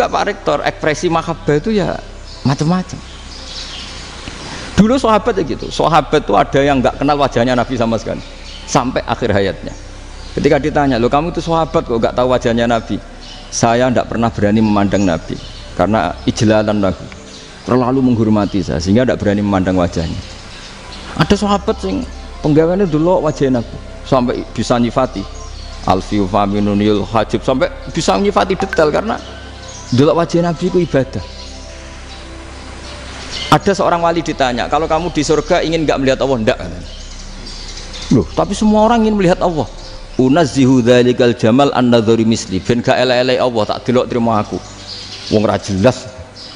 enggak Pak Rektor, ekspresi mahabbah itu ya macam-macam. Dulu sahabat ya gitu, sahabat itu ada yang enggak kenal wajahnya Nabi sama sekali sampai akhir hayatnya. Ketika ditanya, loh kamu itu sahabat kok enggak tahu wajahnya Nabi? Saya enggak pernah berani memandang Nabi karena ijlalan Nabi, terlalu menghormati saya sehingga enggak berani memandang wajahnya. Ada sahabat yang penggaweannya dulu wajah Nabi sampai bisa nyifati alfiu faminunil hajib, sampai bisa nyifati detail karena dulu wajah Nabi itu ibadah. Ada seorang wali ditanya, kalau kamu di surga ingin nggak melihat Allah? Enggak. Loh, tapi semua orang ingin melihat Allah. Unazzihu dzalikal jamal an-nadhari misli, ben gak elek-elek Allah tak delok terima aku. Wong ra jelas.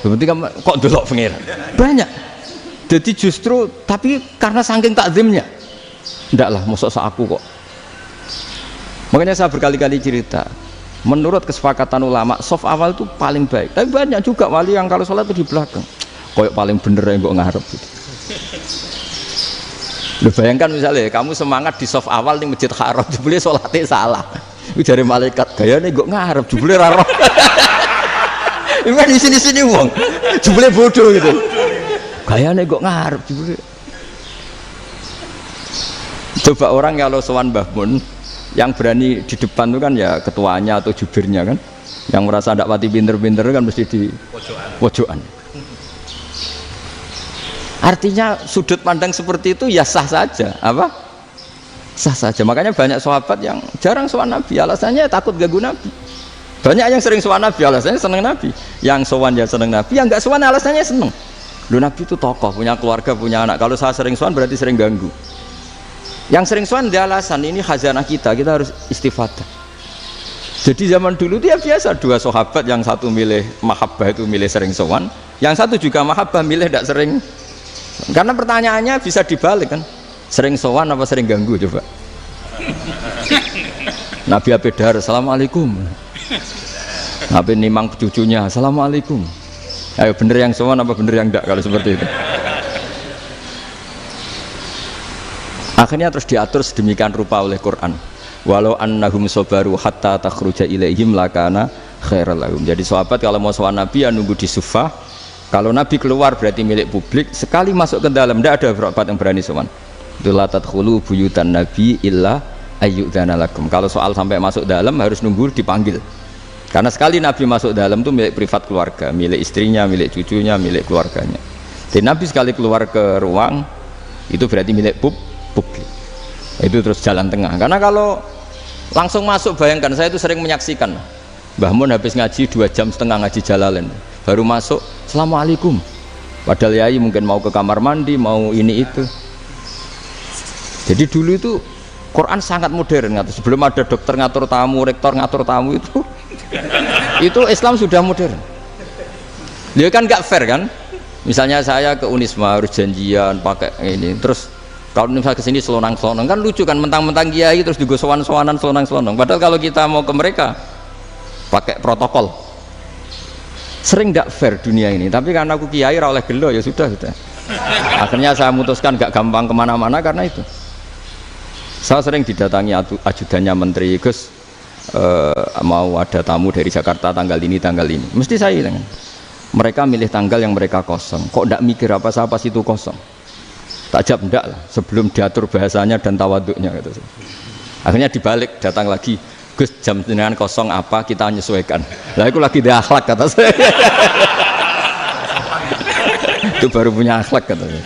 Berarti kamu kok delok pengiran. Banyak. Jadi justru tapi karena saking takzimnya. Enggak lah, mosok sak aku kok. Makanya saya berkali-kali cerita, menurut kesepakatan ulama, soft awal itu paling baik. Tapi banyak juga wali yang kalau sholat itu di belakang. Koyok paling bener yang kok ngarep gitu. Lu bayangkan misalnya kamu semangat di soft awal di Masjid Haram, jebule sholatnya salah. Itu dari malaikat, gayane kok ngarep, jebule ra roh. Iku di sini-sini wong. Jebule bodoh gitu. Gayane kok ngarep jebule. Coba orang kalau sowan Mbah Mun yang berani di depan itu kan ya ketuanya atau jubirnya kan, yang merasa ndak pati pinter-pinter kan mesti di pojokan. Artinya sudut pandang seperti itu ya sah saja, apa? Sah saja. Makanya banyak sahabat yang jarang sowan Nabi, alasannya takut ganggu Nabi. Banyak yang sering sowan Nabi, alasannya seneng Nabi. Yang sowan ya seneng Nabi, yang enggak sowan alasannya seneng. Loh, Nabi itu tokoh, punya keluarga, punya anak. Kalau saya sering sowan berarti sering ganggu. Yang sering sowan dia alasan ini khazanah kita harus istifadah. Jadi zaman dulu dia biasa, dua sahabat yang satu milih mahabbah itu milih sering sowan, yang satu juga mahabbah milih tidak sering. Karena pertanyaannya bisa dibalik kan, sering sowan apa sering ganggu coba. Nabi Abedar, assalamualaikum. Nabi nimang cucunya, assalamualaikum. Ayo bener yang sowan apa bener yang enggak kalau seperti itu. Akhirnya terus diatur sedemikian rupa oleh Quran. Walau annahum sabaru hatta takhruja ilaihim lakana khairal lahum. Jadi sahabat kalau mau sowan Nabi ya nunggu di sufah. Kalau Nabi keluar berarti milik publik. Sekali masuk ke dalam tidak ada sahabat yang berani sowan. La tadkhulu buyutan Nabi illa ayyudzana lakum. Kalau soal sampai masuk dalam harus nunggu dipanggil. Karena sekali Nabi masuk dalam itu milik privat keluarga, milik istrinya, milik cucunya, milik keluarganya. Jadi Nabi sekali keluar ke ruang itu berarti milik publik. Itu terus jalan tengah. Karena kalau langsung masuk, bayangkan saya itu sering menyaksikan Mbah Mun habis ngaji 2,5 jam ngaji Jalalain, baru masuk assalamualaikum, padahal yai mungkin mau ke kamar mandi, mau ini itu. Jadi dulu itu Quran sangat modern, sebelum ada dokter ngatur tamu, rektor ngatur tamu itu Islam sudah modern. Dia kan gak fair kan, misalnya saya ke Unisma harus janjian pakai ini, terus kalau misalnya kesini selonang-selonang kan lucu kan, mentang-mentang kiai terus juga sowan-sowanan selonang-selonang, padahal kalau kita mau ke mereka pakai protokol. Sering tidak fair dunia ini, tapi karena aku kiai ra oleh gelo ya sudah. Akhirnya saya memutuskan gak gampang kemana-mana karena itu. Saya sering didatangi ajudannya menteri, Gus mau ada tamu dari Jakarta tanggal ini, mesti saya bilang, mereka milih tanggal yang mereka kosong, kok tidak mikir apa pas itu kosong. Tak jawab enggak lah, sebelum diatur bahasanya dan tawaduknya gitu. Akhirnya dibalik, datang lagi, Gus jam dengan kosong apa kita menyesuaikan. Lah itu lagi dia akhlak kata saya. Itu baru punya akhlak kata saya.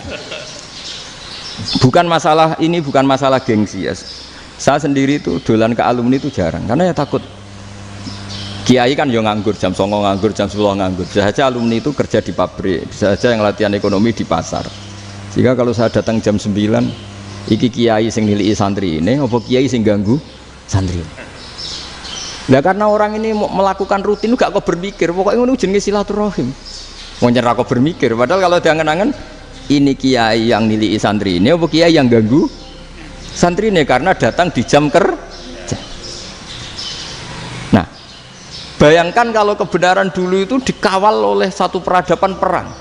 Bukan masalah ini, bukan masalah gengsi ya. Saya sendiri itu dolan ke alumni itu jarang karena ya takut. Kiai kan yo nganggur, jam 09.00 nganggur, jam 10 nganggur. Bisa saja alumni itu kerja di pabrik, bisa saja yang latihan ekonomi di pasar. Sehingga kalau saya datang jam 9, iki kiai sing nilai santri ini, apa kiai sing ganggu santri. Nah karena orang ini melakukan rutin gak kok berpikir, pokoknya ngono jenenge silaturahim. Mau nyerah kok berpikir, padahal kalau diangen-angen ini kiai yang nilai santri ini, apa kiai yang ganggu santri ini karena datang di jam kerja. Nah, bayangkan kalau kebenaran dulu itu dikawal oleh satu peradaban perang.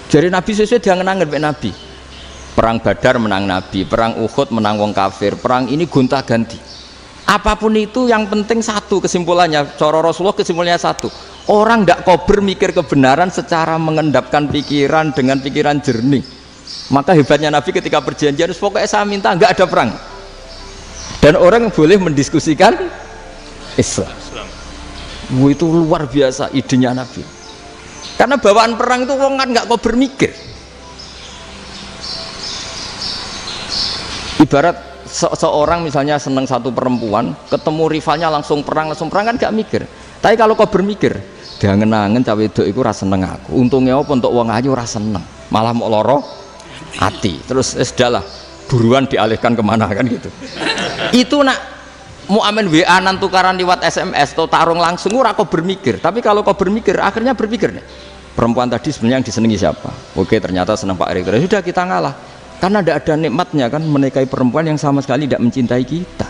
Jadi Nabi sesuai diangen-angen Pak Nabi. Perang Badar menang Nabi, perang Uhud menang wong kafir, perang ini gonta-ganti. Apapun itu yang penting satu kesimpulannya, cara Rasulullah kesimpulannya satu. Orang tidak kober mikir kebenaran secara mengendapkan pikiran dengan pikiran jernih. Maka hebatnya Nabi ketika perjanjian, pokoknya saya minta nggak ada perang. Dan orang boleh mendiskusikan Islam. Itu luar biasa idenya Nabi. Karena bawaan perang itu orang kan nggak kober mikir. Ibarat seorang misalnya seneng satu perempuan, ketemu rivalnya langsung perang kan nggak mikir. Tapi kalau kau bermikir, dia ngenangen cawe wedok iku ora seneng aku. Untungnya apa untuk wong ayu ora seneng, malah mau loro hati. Terus sudahlah, buruan dialihkan kemana kan gitu. Itu nak mau amen WA nan tukaran lewat SMS atau tarung langsung ora kau bermikir. Tapi kalau kau bermikir, akhirnya berpikir nih, perempuan tadi sebenarnya yang disenangi siapa? Oke, ternyata senang Pak Erik. Sudah kita ngalah. Karena tidak ada nikmatnya kan menikahi perempuan yang sama sekali tidak mencintai kita.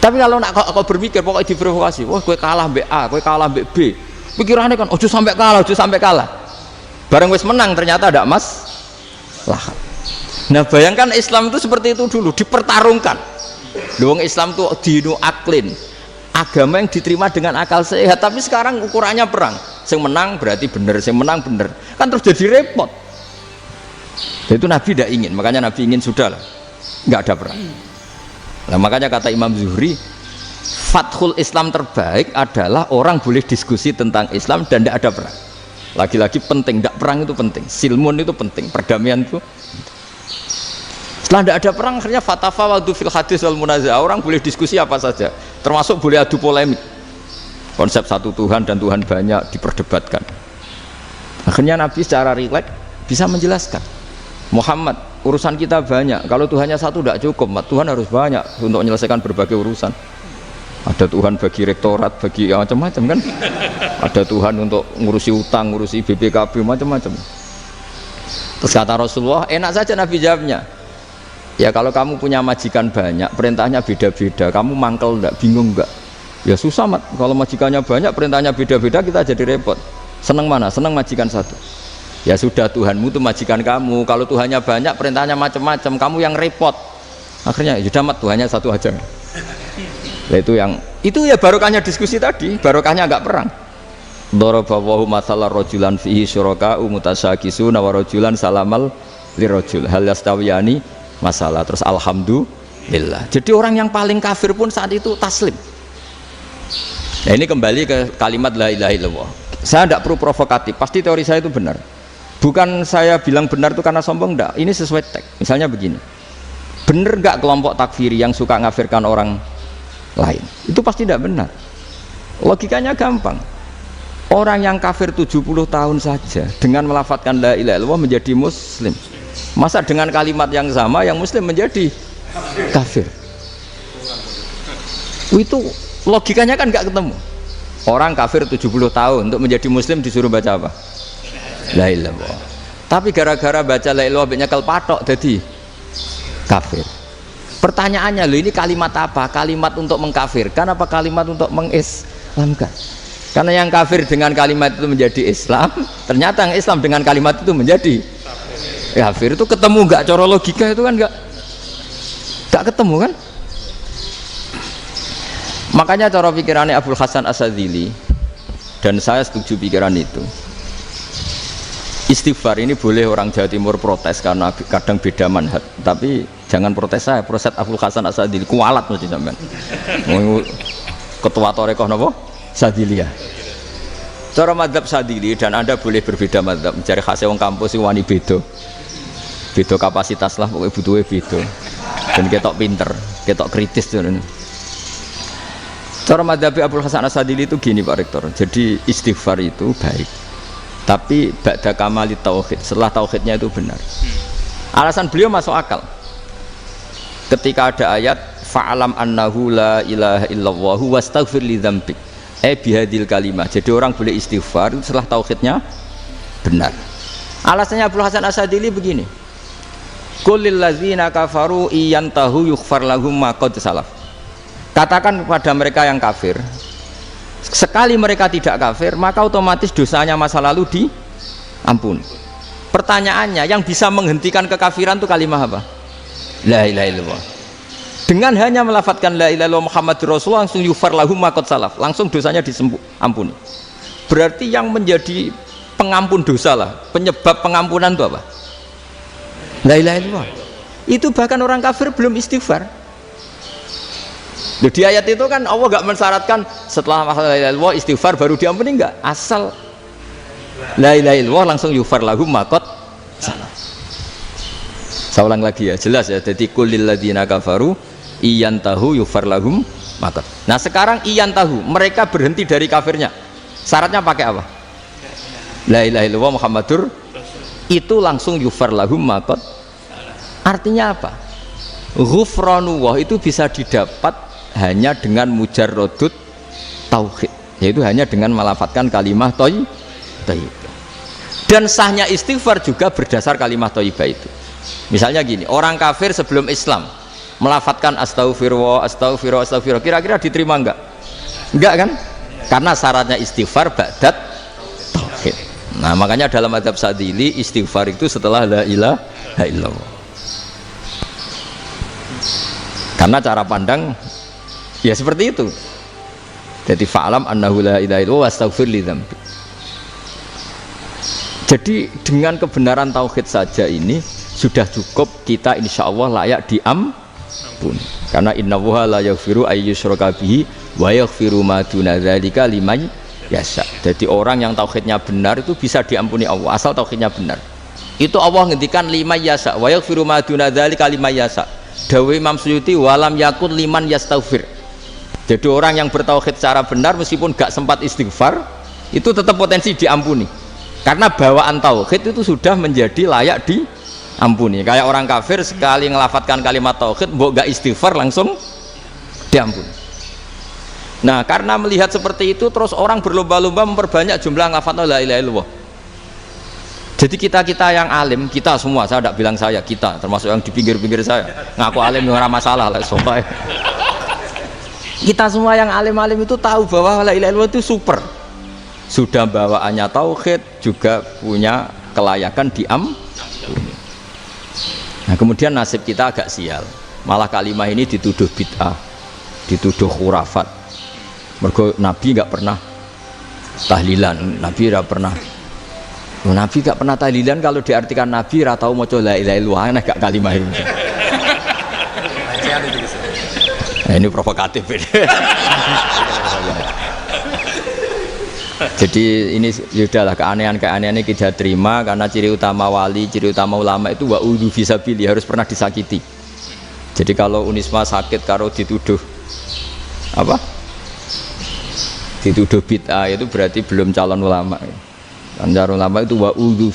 Tapi kalau nak kau berpikir pokoknya diprovokasi, wah gue kalah mbak A, gue kalah mbak B, pikirannya kan ojo sampai kalah. Bareng wis menang ternyata ada lah. Nah bayangkan Islam itu seperti itu dulu, dipertarungkan. Doang Islam itu dinu aklin, agama yang diterima dengan akal sehat. Tapi sekarang ukurannya perang, yang menang berarti benar, yang menang benar, kan terus jadi repot. Itu Nabi tidak ingin, makanya Nabi ingin sudah lah, nggak ada perang. Nah makanya kata Imam Zuhri, fathul Islam terbaik adalah orang boleh diskusi tentang Islam dan tidak ada perang. Lagi-lagi penting, tidak perang itu penting, silmun itu penting, perdamaian itu. Setelah tidak ada perang, akhirnya fatafawadu fil hadis wal munazah, orang boleh diskusi apa saja, termasuk boleh adu polemik. Konsep satu Tuhan dan Tuhan banyak diperdebatkan. Akhirnya Nabi secara rileks bisa menjelaskan. Muhammad, urusan kita banyak, kalau Tuhannya satu tidak cukup, Tuhan harus banyak untuk menyelesaikan berbagai urusan. Ada Tuhan bagi rektorat, bagi macam-macam kan, ada Tuhan untuk ngurusi utang, ngurusi BPKB, macam-macam. Terus kata Rasulullah, enak saja Nabi jawabnya, ya kalau kamu punya majikan banyak, perintahnya beda-beda, kamu mangkel enggak, bingung enggak? Ya susah mat, kalau majikannya banyak, perintahnya beda-beda, kita jadi repot. Seneng mana? Seneng majikan satu. Ya sudah, Tuhanmu itu majikan kamu, kalau Tuhannya banyak perintahnya macam-macam, kamu yang repot. Akhirnya ya sudah mat, Tuhannya satu aja. Nah, itu ya barokahnya diskusi tadi, barokahnya enggak perang. Daraballahu mathalan rajulan fihi syuraka'u mutasyakisuna wa rajulan salamal lirajul hal yastawiyani masalah. Terus alhamdulillah. Jadi orang yang paling kafir pun saat itu taslim. Nah ini kembali ke kalimat la ilaha illallah. Saya tidak perlu provokatif, pasti teori saya itu benar. Bukan saya bilang benar itu karena sombong, enggak. Ini sesuai teks. Misalnya begini, benar enggak kelompok takfiri yang suka ngafirkan orang lain? Itu pasti tidak benar. Logikanya gampang. Orang yang kafir 70 tahun saja dengan melafadzkan la ilaha illallah menjadi muslim. Masa dengan kalimat yang sama yang muslim menjadi kafir? Itu logikanya kan enggak ketemu. Orang kafir 70 tahun untuk menjadi muslim disuruh baca apa? La ilaha illallah. Tapi gara-gara baca la ilaha illallah nyekel patok jadi kafir. Pertanyaannya, loh ini kalimat apa? Kalimat untuk mengkafirkan apa kalimat untuk mengislamkan? Karena yang kafir dengan kalimat itu menjadi Islam, ternyata yang Islam dengan kalimat itu menjadi kafir. Itu ketemu nggak? Cara logika itu kan nggak ketemu kan? Makanya cara pikirannya Abul Hasan Asyadzili, dan saya setuju pikiran itu. Istighfar ini boleh orang Jawa Timur protes karena kadang beda manhaj, tapi jangan protes saya, protes Abul Hasan Asyadzili, kualat mesti sampean. Ketua Torekoh napa? Sadziliyah. Cara madzhab Sadzili, dan Anda boleh berbeda madzhab, mencari khasnya wong kampus sing wani beda. Beda kapasitas lah, pokoknya butuhnya beda. Dan ketok pinter, ketok kritis tuh. Cara madzhab Abul Hasan Asyadzili itu gini Pak Rektor. Jadi istighfar itu baik, tapi ba'da kamali tauhid, setelah tauhidnya itu benar. Alasan beliau masuk akal. Ketika ada ayat fa'alam annahu la ilaha illallah wastaghfir li dzambik, bihadil kalimah. Jadi orang boleh istighfar setelah tauhidnya benar. Alasannya Abul Hasan Asyadzili begini. Qul lil ladzina kafaru iyantahu yughfar lahum ma qad salaf. Katakan kepada mereka yang kafir, sekali mereka tidak kafir maka otomatis dosanya masa lalu diampuni. Pertanyaannya, yang bisa menghentikan kekafiran itu kalimat apa? La ilaha illallah. Dengan hanya melafadzkan la ilaha illallah Muhammadur Rasulullah langsung yufar lahum ma qad salaf, langsung dosanya ampuni. Berarti yang menjadi pengampun dosa lah, penyebab pengampunan itu apa? La ilaha illallah. Itu bahkan orang kafir belum istighfar. Di ayat itu kan Allah enggak mensyaratkan setelah la ilaha illallah istighfar baru diampuni, enggak. Asal la ilaha illallah langsung yufar lahum ma qad salaf. Saya ulang lagi ya, jelas ya. Jadi kulil ladzina kafaru iyantahu yufar lahum maqad. Nah, sekarang iyantahu, mereka berhenti dari kafirnya. Syaratnya pakai apa? La ilaha illallah Muhammadur, itu langsung yufar lahum maqad. Artinya apa? Ghufranullah itu bisa didapat hanya dengan mujarrodut tauhid, yaitu hanya dengan melafadzkan kalimah thayyibah. Dan sahnya istighfar juga berdasar kalimah thayyibah itu. Misalnya gini, orang kafir sebelum Islam melafadzkan astaghfirullah, astaghfirullah, astaghfirullah, kira-kira diterima enggak? Enggak kan? Karena syaratnya istighfar ba'dat tauhid. Nah, makanya dalam mazhab Sadzili istighfar itu setelah la ilaha illallah. Karena cara pandang ya seperti itu. Jadi fa'lam annahu la ilaha illallah wastaghfir li dzambi. Jadi dengan kebenaran tauhid saja ini sudah cukup kita insya Allah layak diampuni. Karena innallaha la yaghfiru ayyusyraka bihi wa yaghfiru ma duna dzalika liman yasha. Jadi orang yang tauhidnya benar itu bisa diampuni Allah asal tauhidnya benar. Itu Allah ngendikan liman yasha wa yaghfiru ma duna dzalika liman yasha. Dawe Imam Suyuti walam yakun liman yastaghfir. Jadi orang yang bertauhid secara benar meskipun gak sempat istighfar itu tetap potensi diampuni. Karena bawaan tauhid itu sudah menjadi layak diampuni. Kayak orang kafir sekali ngelafatkan kalimat tauhid mbok gak istighfar langsung diampuni. Nah, karena melihat seperti itu terus orang berlomba-lomba memperbanyak jumlah ngelafatkan la ilaha illallah. Jadi kita yang alim, kita semua, saya tidak bilang saya, kita termasuk yang di pinggir-pinggir saya ngaku alim nggak masalah lah, soalnya kita semua yang alim-alim itu tahu bahwa la ilaha illallah itu super, sudah bawaannya tauhid, juga punya kelayakan diampuni. Nah, kemudian nasib kita agak sial, malah kalimat ini dituduh bid'ah, dituduh khurafat. Mergo Nabi nggak pernah tahlilan, Nabi nggak pernah. Nabi gak pernah tahlilan, kalau diartikan Nabi ratau maca la ilaha illallah, aneh gak kalimat ini. Nah, ini provokatif ini. Jadi ini sudahlah, keanehan-keanehan ini kita terima karena ciri utama wali, ciri utama ulama itu wa'udhu fisabili, harus pernah disakiti. Jadi kalau Unisma sakit karo dituduh apa? Dituduh bid'ah itu berarti belum calon ulama. Calon ulama itu wa'udhu